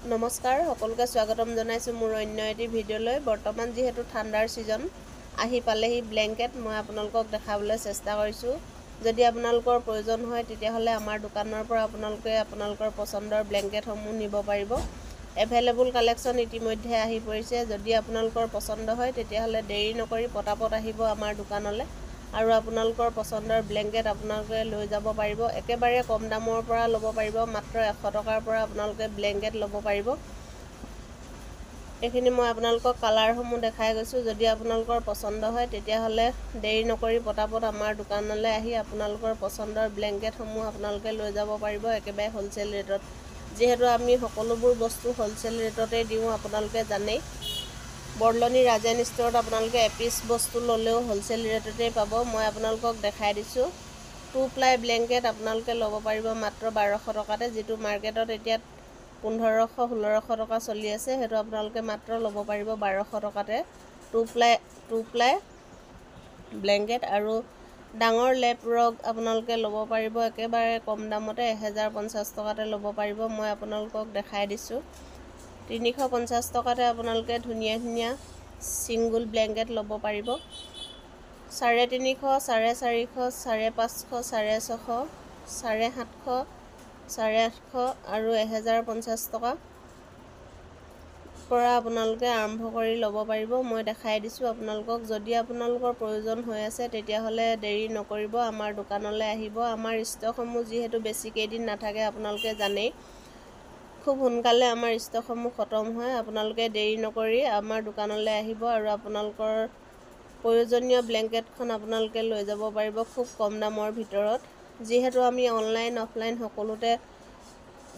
নমস্কাৰ সকলোকে স্বাগতম জনাইছো মোৰ অন্য এটি ভিডিঅ'লৈ। বৰ্তমান যেহেতু ঠাণ্ডাৰ সিজন আহি পালেহি, ব্লেংকেট মই আপোনালোকক দেখাবলৈ চেষ্টা কৰিছো। যদি আপোনালোকৰ প্ৰয়োজন হয় তেতিয়াহ'লে আমাৰ দোকানৰ পৰা আপোনালোকে আপোনালোকৰ পছন্দৰ ব্লেংকেটসমূহ নিব পাৰিব। এভেইলেবল কালেকশ্যন ইতিমধ্যে আহি পৰিছে। যদি আপোনালোকৰ পছন্দ হয় তেতিয়াহ'লে দেৰি নকৰি পটাপট আহিব আমাৰ দোকানলৈ আৰু আপোনালোকৰ পছন্দৰ ব্লেংকেট আপোনালোকে লৈ যাব পাৰিব। একেবাৰে কম দামৰ পৰা ল'ব পাৰিব, মাত্ৰ 100 টকাৰ পৰা আপোনালোকে ব্লেংকেট ল'ব পাৰিব। এইখিনি মই আপোনালোকক কালাৰসমূহ দেখাই গৈছোঁ। যদি আপোনালোকৰ পছন্দ হয় তেতিয়াহ'লে দেৰি নকৰি পটাপট আমাৰ দোকানলৈ আহি আপোনালোকৰ পছন্দৰ ব্লেংকেটসমূহ আপোনালোকে লৈ যাব পাৰিব একেবাৰে হ'লচেল ৰেটত। যিহেতু আমি সকলোবোৰ বস্তু হ'লচেল ৰেটতে দিওঁ, আপোনালোকে জানেই। বৰলনি ৰাজেন ষ্ট'ৰত আপোনালোকে এপিচ বস্তু ল'লেও হ'লচেল ৰেটতেই পাব। মই আপোনালোকক দেখাই দিছোঁ। 2 প্লাই ব্লেংকেট আপোনালোকে ল'ব পাৰিব মাত্ৰ 1200 টকাতে, যিটো মাৰ্কেটত এতিয়া 1500-1600 টকা চলি আছে। সেইটো আপোনালোকে মাত্ৰ ল'ব পাৰিব 1200 টকাতে 2 প্লাই ব্লেংকেট। আৰু ডাঙৰ লেপ ৰগ আপোনালোকে ল'ব পাৰিব একেবাৰে কম দামতে 1050 টকাতে ল'ব পাৰিব। মই আপোনালোকক দেখাই দিছোঁ। 350 টকাতে আপোনালোকে ধুনীয়া ধুনীয়া ছিংগুল ব্লেংকেট ল'ব পাৰিব। 350, 450, 550, 650, 750, 850 আৰু 1050 টকা পৰা আপোনালোকে আৰম্ভ কৰি ল'ব পাৰিব। মই দেখাই দিছোঁ আপোনালোকক। যদি আপোনালোকৰ প্ৰয়োজন হৈ আছে তেতিয়াহ'লে দেৰি নকৰিব, আমাৰ দোকানলৈ আহিব। আমাৰ ষ্টকসমূহ যিহেতু বেছি কেইদিন নাথাকে আপোনালোকে জানেই, খুব সোনকালে আমাৰ ষ্টকসমূহ খতম হয়। আপোনালোকে দেৰি নকৰি আমাৰ দোকানলৈ আহিব আৰু আপোনালোকৰ প্ৰয়োজনীয় ব্লেংকেটখন আপোনালোকে লৈ যাব পাৰিব খুব কম দামৰ ভিতৰত। যিহেতু আমি অনলাইন অফলাইন সকলোতে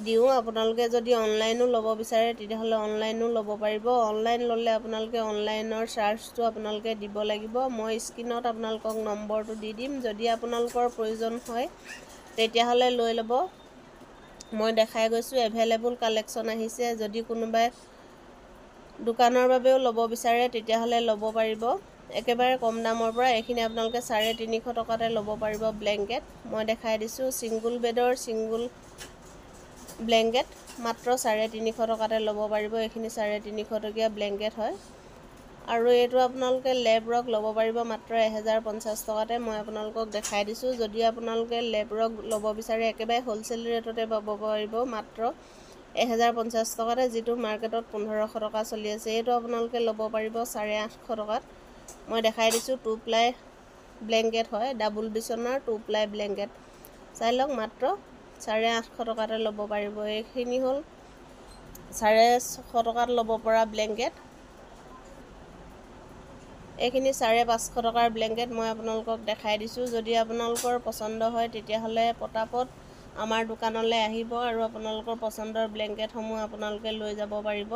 দিওঁ, আপোনালোকে যদি অনলাইনো ল'ব বিচাৰে তেতিয়াহ'লে অনলাইনো ল'ব পাৰিব। অনলাইন ল'লে আপোনালোকে অনলাইনৰ চাৰ্জটো আপোনালোকে দিব লাগিব। মই স্ক্ৰীণত আপোনালোকক নম্বৰটো দি দিম। যদি আপোনালোকৰ প্ৰয়োজন হয় তেতিয়াহ'লে লৈ ল'ব। মই দেখাই গৈছোঁ এভেইলেবল কালেকশ্যন আহিছে। যদি কোনোবাই দোকানৰ বাবেও ল'ব বিচাৰে তেতিয়াহ'লে ল'ব পাৰিব একেবাৰে কম দামৰ পৰা। এইখিনি আপোনালোকে 350 টকাতে ল'ব পাৰিব ব্লেংকেট। মই দেখাই দিছোঁ ছিংগুল বেডৰ ছিংগুল ব্লেংকেট মাত্ৰ 350 টকাতে ল'ব পাৰিব। এইখিনি 350 টকীয়া ব্লেংকেট হয়। আৰু এইটো আপোনালোকে লেপ ৰগ ল'ব পাৰিব মাত্ৰ 1050 টকাতে। মই আপোনালোকক দেখাই দিছোঁ। যদি আপোনালোকে লেপ ৰগ ল'ব বিচাৰে একেবাৰে হ'লচেল ৰেটতে পাব পাৰিব মাত্ৰ 1050 টকাতে, যিটো মাৰ্কেটত 1500 টকা চলি আছে। এইটো আপোনালোকে ল'ব পাৰিব 850 টকাত। মই দেখাই দিছোঁ 2 প্লাই ব্লেংকেট হয়, ডাবুল বিচনাৰ 2 প্লাই ব্লেংকেট। চাই লওক মাত্ৰ 850 টকাতে ল'ব পাৰিব। এইখিনি হ'ল 650 টকাত ল'ব পৰা ব্লেংকেট। এইখিনি 550 টকাৰ ব্লেংকেট মই আপোনালোকক দেখাই দিছোঁ। যদি আপোনালোকৰ পছন্দ হয় তেতিয়াহ'লে পটাপট আমাৰ দোকানলৈ আহিব আৰু আপোনালোকৰ পছন্দৰ ব্লেংকেটসমূহ আপোনালোকে লৈ যাব পাৰিব।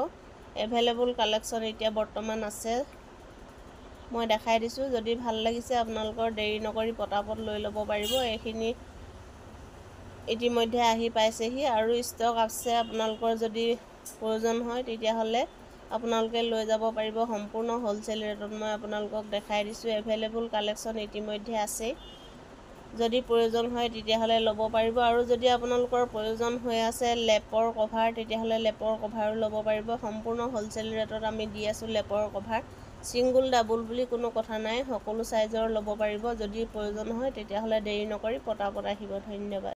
এভেইলেবল কালেকশ্যন এতিয়া বৰ্তমান আছে। মই দেখাই দিছোঁ। যদি ভাল লাগিছে আপোনালোকৰ দেৰি নকৰি পটাপট লৈ ল'ব পাৰিব। এইখিনি ইতিমধ্যে আহি পাইছেহি আৰু ষ্টক আছে। আপোনালোকৰ যদি প্ৰয়োজন হয় তেতিয়াহ'লে আপোনালোকে লৈ যাব পাৰিব সম্পূৰ্ণ হ'লচেল ৰেটত। মই আপোনালোকক দেখাই দিছোঁ এভেইলেবল কালেকশ্যন ইতিমধ্যে আছেই। যদি প্ৰয়োজন হয় তেতিয়াহ'লে ল'ব পাৰিব। আৰু যদি আপোনালোকৰ প্ৰয়োজন হৈ আছে লেপৰ কভাৰ তেতিয়াহ'লে লেপৰ কভাৰো ল'ব পাৰিব। সম্পূৰ্ণ হ'লচেল ৰেটত আমি দি আছোঁ লেপৰ কভাৰ। ছিংগুল ডাবুল বুলি কোনো কথা নাই, সকলো চাইজৰ ল'ব পাৰিব। যদি প্ৰয়োজন হয় তেতিয়াহ'লে দেৰি নকৰি পটাপট আহিব। ধন্যবাদ।